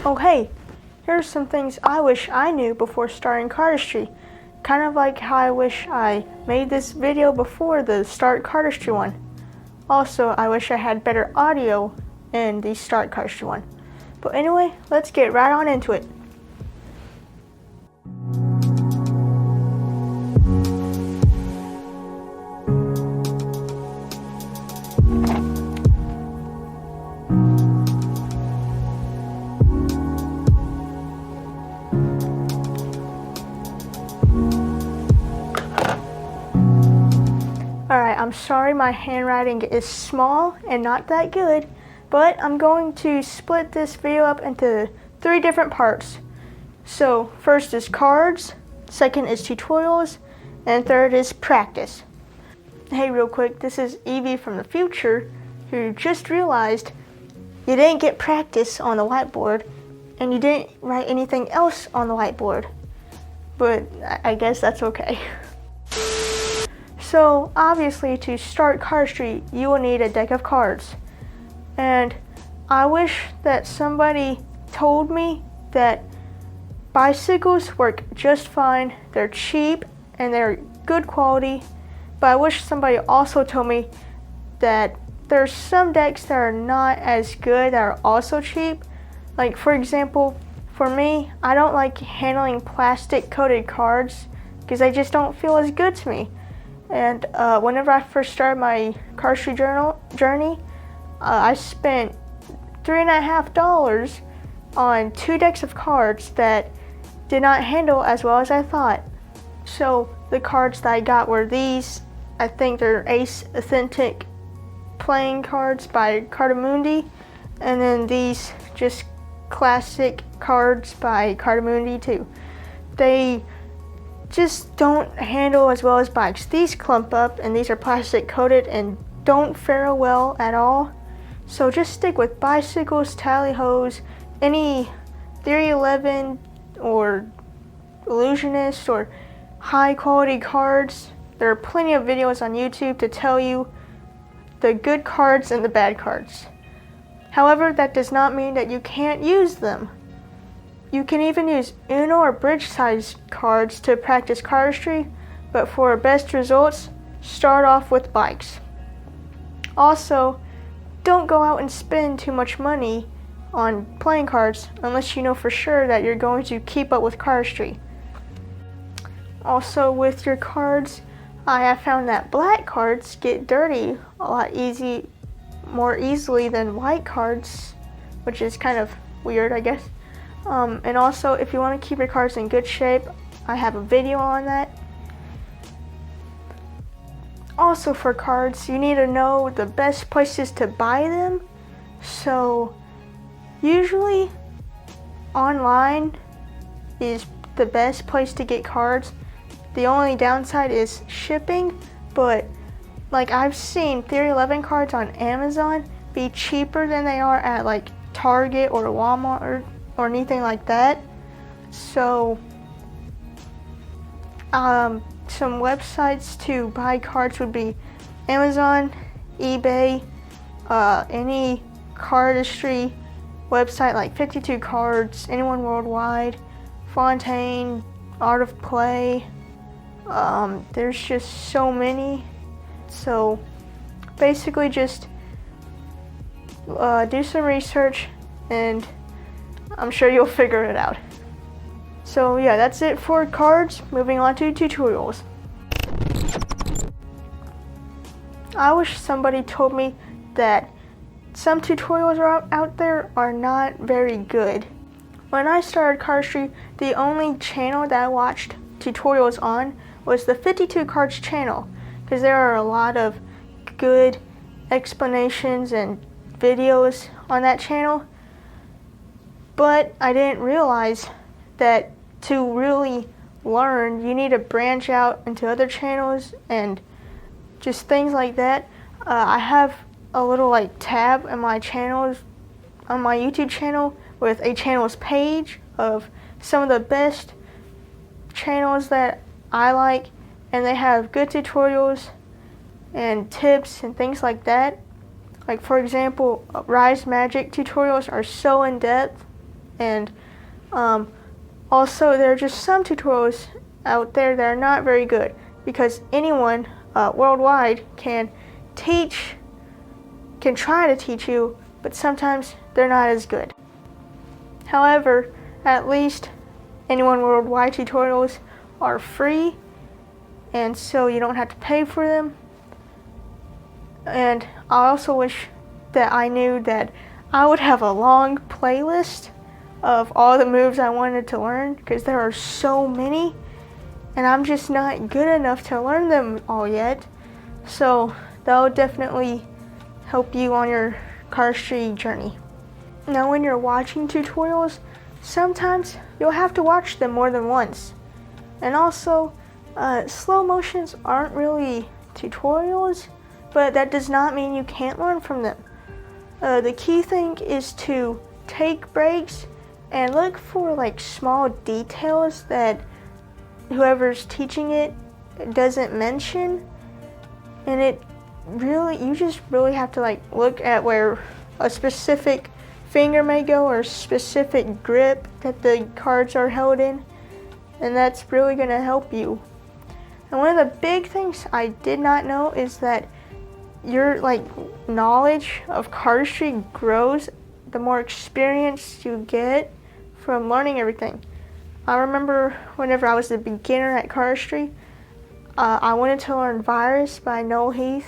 Oh hey, here's some things I wish I knew before starting Cardistry. Kind of like how I wish I made this video before the Start Cardistry one. Also, I wish I had better audio in the Start Cardistry one. But anyway, let's get right on into it. Alright, I'm sorry my handwriting is small and not that good, but I'm going to split this video up into 3 different parts. So first is cards, second is tutorials, and third is practice. Hey, real quick, this is Evie from the future who just realized you didn't get practice on the whiteboard and you didn't write anything else on the whiteboard. But I guess that's okay. So obviously to start Cardistry, you will need a deck of cards. And I wish that somebody told me that bicycles work just fine, they're cheap and they're good quality, but I wish somebody also told me that there's some decks that are not as good that are also cheap. Like for example, for me, I don't like handling plastic coated cards because they just don't feel as good to me. And whenever I first started my Cardistry journey, I spent $3.50 on 2 decks of cards that did not handle as well as I thought. So the cards that I got were these. I think they're Ace Authentic playing cards by Cardamundi, and then these just classic cards by Cardamundi too. They just don't handle as well as bikes. These clump up and these are plastic coated and don't fare well at all. So just stick with bicycles, tally-hos, any Theory 11 or Illusionist or high quality cards. There are plenty of videos on YouTube to tell you the good cards and the bad cards. However, that does not mean that you can't use them. You can even use Uno or bridge size cards to practice Cardistry, but for best results, start off with bikes. Also, don't go out and spend too much money on playing cards unless you know for sure that you're going to keep up with Cardistry. Also, with your cards, I have found that black cards get dirty a lot more easily than white cards, which is kind of weird, I guess. And also, if you want to keep your cards in good shape, I have a video on that. Also for cards, you need to know the best places to buy them. So usually online is the best place to get cards. The only downside is shipping, but like I've seen Theory 11 cards on Amazon be cheaper than they are at like Target or Walmart or anything like that. So some websites to buy cards would be Amazon, eBay, any Cardistry website like 52 Cards, Anyone Worldwide, Fontaine, Art of Play. There's just so many. So basically just do some research and I'm sure you'll figure it out. So yeah, that's it for cards. Moving on to tutorials. I wish somebody told me that some tutorials out there are not very good. When I started Cardistry, the only channel that I watched tutorials on was the 52 Cards channel, because there are a lot of good explanations and videos on that channel. But I didn't realize that to really learn, you need to branch out into other channels and just things like that. I have a little like tab in my channels, on my YouTube channel, with a channels page of some of the best channels that I like, and they have good tutorials and tips and things like that. Like for example, Rise Magic tutorials are so in depth And also, there are just some tutorials out there that are not very good, because anyone worldwide can try to teach you, but sometimes they're not as good. However, at least anyone worldwide tutorials are free, and so you don't have to pay for them. And I also wish that I knew that I would have a long playlist of all the moves I wanted to learn, because there are so many and I'm just not good enough to learn them all yet. So that will definitely help you on your cardistry journey. Now when you're watching tutorials, sometimes you'll have to watch them more than once. And also, slow motions aren't really tutorials, but that does not mean you can't learn from them. The key thing is to take breaks and look for like small details that whoever's teaching it doesn't mention. And you just really have to like look at where a specific finger may go or a specific grip that the cards are held in, and that's really going to help you. And one of the big things I did not know is that your knowledge of cardistry grows the more experience you get from learning everything. I remember whenever I was a beginner at cardistry, I wanted to learn Virus by Noel Heath,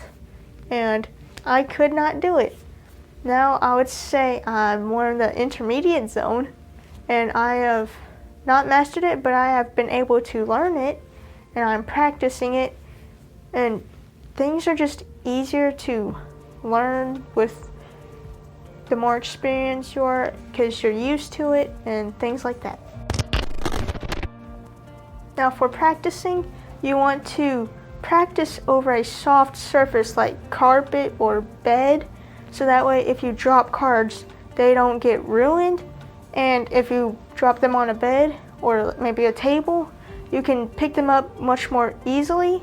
and I could not do it. Now I would say I'm more in the intermediate zone, and I have not mastered it, but I have been able to learn it, and I'm practicing it, and things are just easier to learn with the more experience you are, because you're used to it and things like that. Now for practicing, you want to practice over a soft surface like carpet or bed, so that way if you drop cards, they don't get ruined. And if you drop them on a bed or maybe a table, you can pick them up much more easily.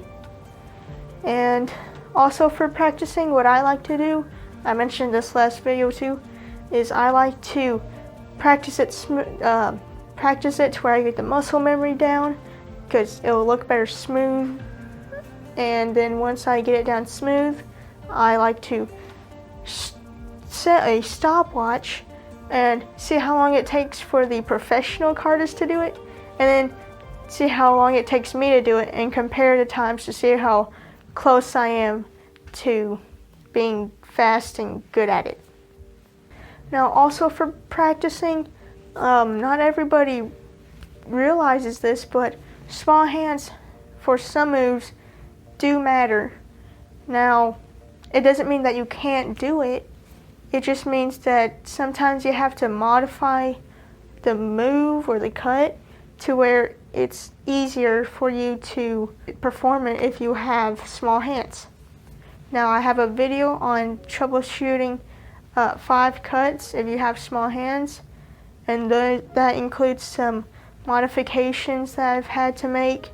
And also for practicing, what I like to do, I mentioned this last video too, is I like to practice it to where I get the muscle memory down, because it will look better smooth. And then once I get it down smooth, I like to set a stopwatch and see how long it takes for the professional cardist to do it, and then see how long it takes me to do it, and compare the times to see how close I am to being fast and good at it. Now also for practicing, not everybody realizes this, but small hands for some moves do matter. Now, it doesn't mean that you can't do it. It just means that sometimes you have to modify the move or the cut to where it's easier for you to perform it if you have small hands. Now I have a video on troubleshooting 5 cuts if you have small hands, and that includes some modifications that I've had to make.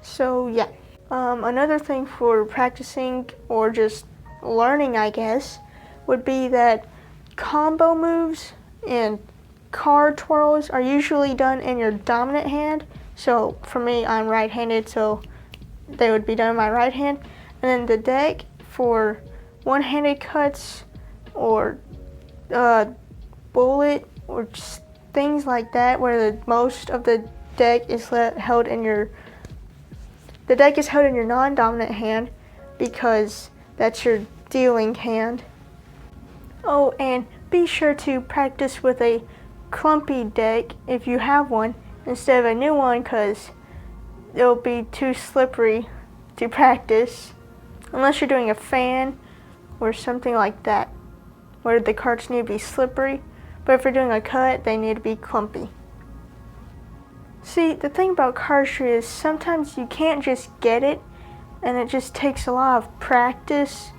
So yeah. Another thing for practicing or just learning, I guess, would be that combo moves and card twirls are usually done in your dominant hand. So for me, I'm right-handed, so they would be done in my right hand. And then the deck for one-handed cuts or bullet or just things like that, where most of the deck is held in your non-dominant hand, because that's your dealing hand. Oh, and be sure to practice with a Clumpy deck if you have one instead of a new one, because it'll be too slippery to practice unless you're doing a fan or something like that where the cards need to be slippery. But if you're doing a cut, they need to be clumpy. See, the thing about cardistry is sometimes you can't just get it, and it just takes a lot of practice,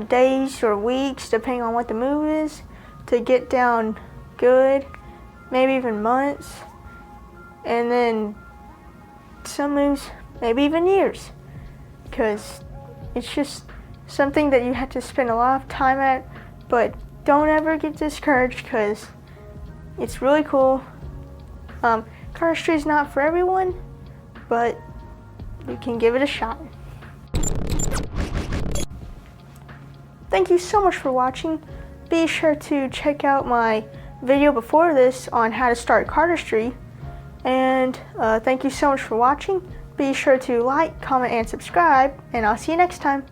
days or weeks, depending on what the move is, to get down good, maybe even months, and then some moves, maybe even years, because it's just something that you have to spend a lot of time at. But don't ever get discouraged, because It's really cool. Cardistry is not for everyone, but you can give it a shot. Thank you so much for watching. Be sure to check out my video before this on how to start Cardistry. And thank you so much for watching. Be sure to like, comment, and subscribe, and I'll see you next time.